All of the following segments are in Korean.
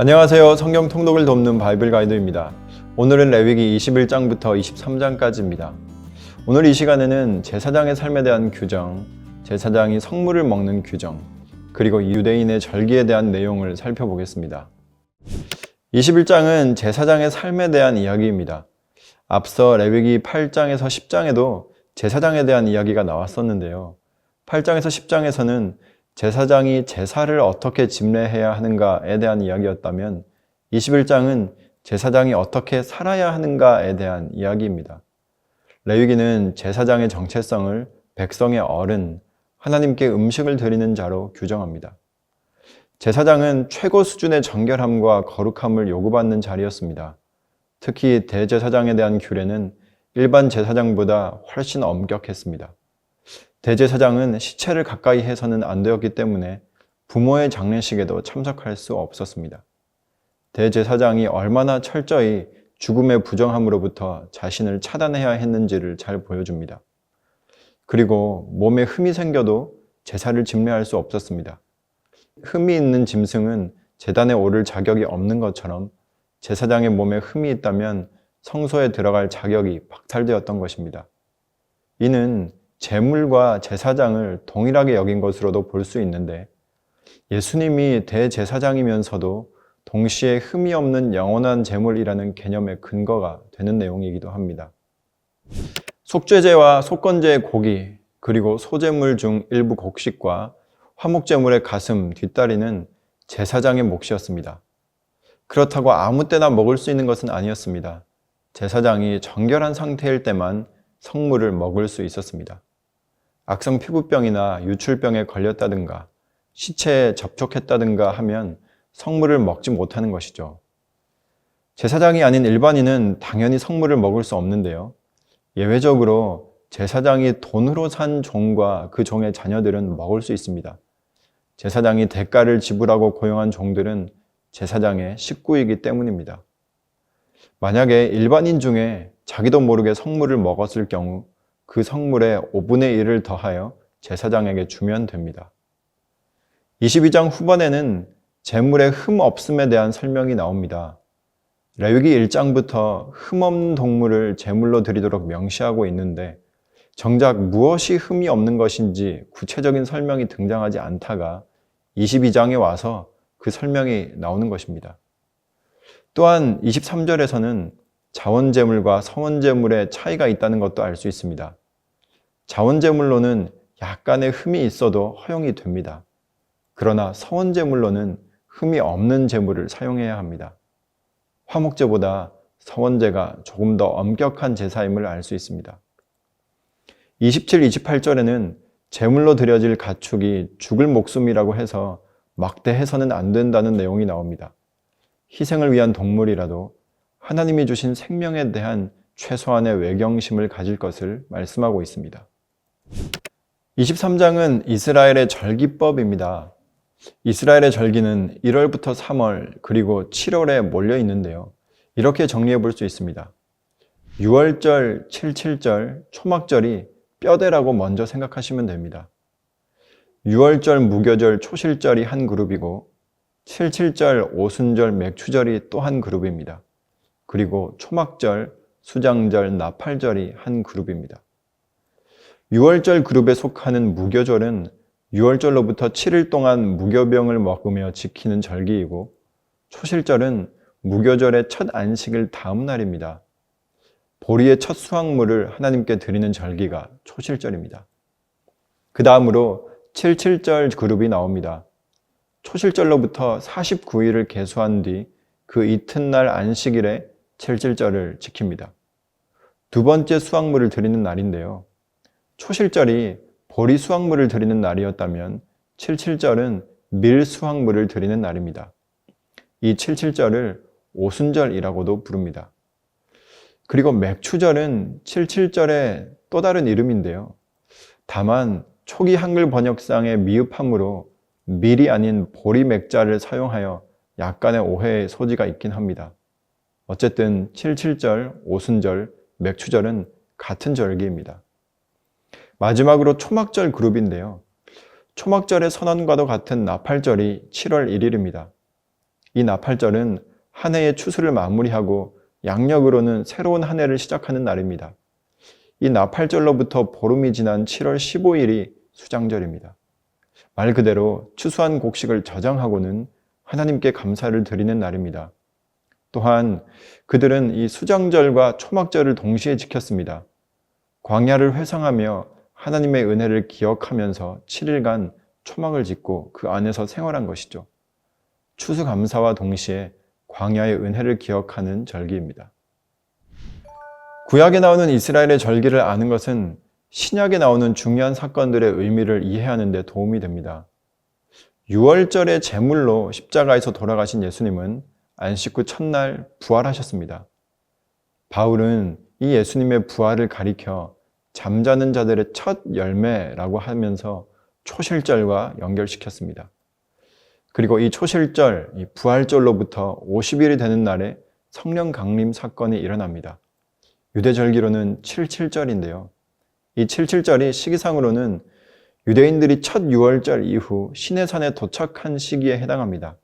안녕하세요. 성경 통독을 돕는 바이블 가이드입니다. 오늘은 레위기 21장부터 23장까지입니다. 오늘 이 시간에는 제사장의 삶에 대한 규정, 제사장이 성물을 먹는 규정, 그리고 유대인의 절기에 대한 내용을 살펴보겠습니다. 21장은 제사장의 삶에 대한 이야기입니다. 앞서 레위기 8장에서 10장에도 제사장에 대한 이야기가 나왔었는데요. 8장에서 10장에서는 제사장이 제사를 어떻게 집례해야 하는가에 대한 이야기였다면 21장은 제사장이 어떻게 살아야 하는가에 대한 이야기입니다. 레위기는 제사장의 정체성을 백성의 어른, 하나님께 음식을 드리는 자로 규정합니다. 제사장은 최고 수준의 정결함과 거룩함을 요구받는 자리였습니다. 특히 대제사장에 대한 규례는 일반 제사장보다 훨씬 엄격했습니다. 대제사장은 시체를 가까이 해서는 안 되었기 때문에 부모의 장례식에도 참석할 수 없었습니다. 대제사장이 얼마나 철저히 죽음의 부정함으로부터 자신을 차단해야 했는지를 잘 보여줍니다. 그리고 몸에 흠이 생겨도 제사를 집례할 수 없었습니다. 흠이 있는 짐승은 제단에 오를 자격이 없는 것처럼 제사장의 몸에 흠이 있다면 성소에 들어갈 자격이 박탈되었던 것입니다. 이는 제물과 제사장을 동일하게 여긴 것으로도 볼 수 있는데 예수님이 대제사장이면서도 동시에 흠이 없는 영원한 제물이라는 개념의 근거가 되는 내용이기도 합니다. 속죄제와 속건제의 고기, 그리고 소제물 중 일부 곡식과 화목제물의 가슴, 뒷다리는 제사장의 몫이었습니다. 그렇다고 아무 때나 먹을 수 있는 것은 아니었습니다. 제사장이 정결한 상태일 때만 성물을 먹을 수 있었습니다. 악성 피부병이나 유출병에 걸렸다든가 시체에 접촉했다든가 하면 성물을 먹지 못하는 것이죠. 제사장이 아닌 일반인은 당연히 성물을 먹을 수 없는데요. 예외적으로 제사장이 돈으로 산 종과 그 종의 자녀들은 먹을 수 있습니다. 제사장이 대가를 지불하고 고용한 종들은 제사장의 식구이기 때문입니다. 만약에 일반인 중에 자기도 모르게 성물을 먹었을 경우 그 성물의 5분의 1을 더하여 제사장에게 주면 됩니다. 22장 후반에는 제물의 흠 없음에 대한 설명이 나옵니다. 레위기 1장부터 흠 없는 동물을 제물로 드리도록 명시하고 있는데 정작 무엇이 흠이 없는 것인지 구체적인 설명이 등장하지 않다가 22장에 와서 그 설명이 나오는 것입니다. 또한 23절에서는 자원제물과 서원제물의 차이가 있다는 것도 알 수 있습니다. 자원제물로는 약간의 흠이 있어도 허용이 됩니다. 그러나 서원제물로는 흠이 없는 제물을 사용해야 합니다. 화목제보다 서원제가 조금 더 엄격한 제사임을 알 수 있습니다. 27, 28절에는 제물로 드려질 가축이 죽을 목숨이라고 해서 막대해서는 안 된다는 내용이 나옵니다. 희생을 위한 동물이라도 하나님이 주신 생명에 대한 최소한의 외경심을 가질 것을 말씀하고 있습니다. 23장은 이스라엘의 절기법입니다. 이스라엘의 절기는 1월부터 3월 그리고 7월에 몰려 있는데요. 이렇게 정리해 볼 수 있습니다. 6월절, 77절, 초막절이 뼈대라고 먼저 생각하시면 됩니다. 6월절, 무교절, 초실절이 한 그룹이고 77절, 오순절, 맥추절이 또 한 그룹입니다. 그리고 초막절, 수장절, 나팔절이 한 그룹입니다. 6월절 그룹에 속하는 무교절은 6월절로부터 7일 동안 무교병을 먹으며 지키는 절기이고 초실절은 무교절의 첫 안식일 다음 날입니다. 보리의 첫 수확물을 하나님께 드리는 절기가 초실절입니다. 그 다음으로 77절 그룹이 나옵니다. 초실절로부터 49일을 계수한 뒤 그 이튿날 안식일에 77절을 지킵니다. 두 번째 수확물을 드리는 날인데요. 초실절이 보리 수확물을 드리는 날이었다면 77절은 밀 수확물을 드리는 날입니다. 이 77절을 오순절이라고도 부릅니다. 그리고 맥추절은 77절의 또 다른 이름인데요. 다만 초기 한글 번역상의 미흡함으로 밀이 아닌 보리 맥자를 사용하여 약간의 오해의 소지가 있긴 합니다. 어쨌든 77절, 오순절, 맥추절은 같은 절기입니다. 마지막으로 초막절 그룹인데요. 초막절의 선언과도 같은 나팔절이 7월 1일입니다. 이 나팔절은 한 해의 추수를 마무리하고 양력으로는 새로운 한 해를 시작하는 날입니다. 이 나팔절로부터 보름이 지난 7월 15일이 수장절입니다. 말 그대로 추수한 곡식을 저장하고는 하나님께 감사를 드리는 날입니다. 또한 그들은 이 수장절과 초막절을 동시에 지켰습니다. 광야를 회상하며 하나님의 은혜를 기억하면서 7일간 초막을 짓고 그 안에서 생활한 것이죠. 추수감사와 동시에 광야의 은혜를 기억하는 절기입니다. 구약에 나오는 이스라엘의 절기를 아는 것은 신약에 나오는 중요한 사건들의 의미를 이해하는 데 도움이 됩니다. 유월절의 제물로 십자가에서 돌아가신 예수님은 안식 후 첫날 부활하셨습니다. 바울은 이 예수님의 부활을 가리켜 잠자는 자들의 첫 열매라고 하면서 초실절과 연결시켰습니다. 그리고 이 초실절, 이 부활절로부터 50일이 되는 날에 성령 강림 사건이 일어납니다. 유대절기로는 77절인데요. 이 77절이 시기상으로는 유대인들이 첫 유월절 이후 시내산에 도착한 시기에 해당합니다.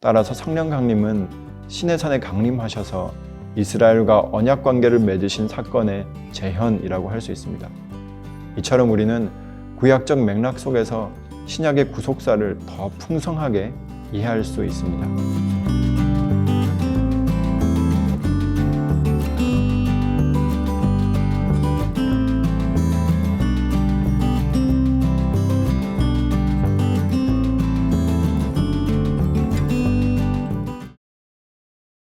따라서 성령 강림은 시내산에 강림하셔서 이스라엘과 언약 관계를 맺으신 사건의 재현이라고 할 수 있습니다. 이처럼 우리는 구약적 맥락 속에서 신약의 구속사를 더 풍성하게 이해할 수 있습니다.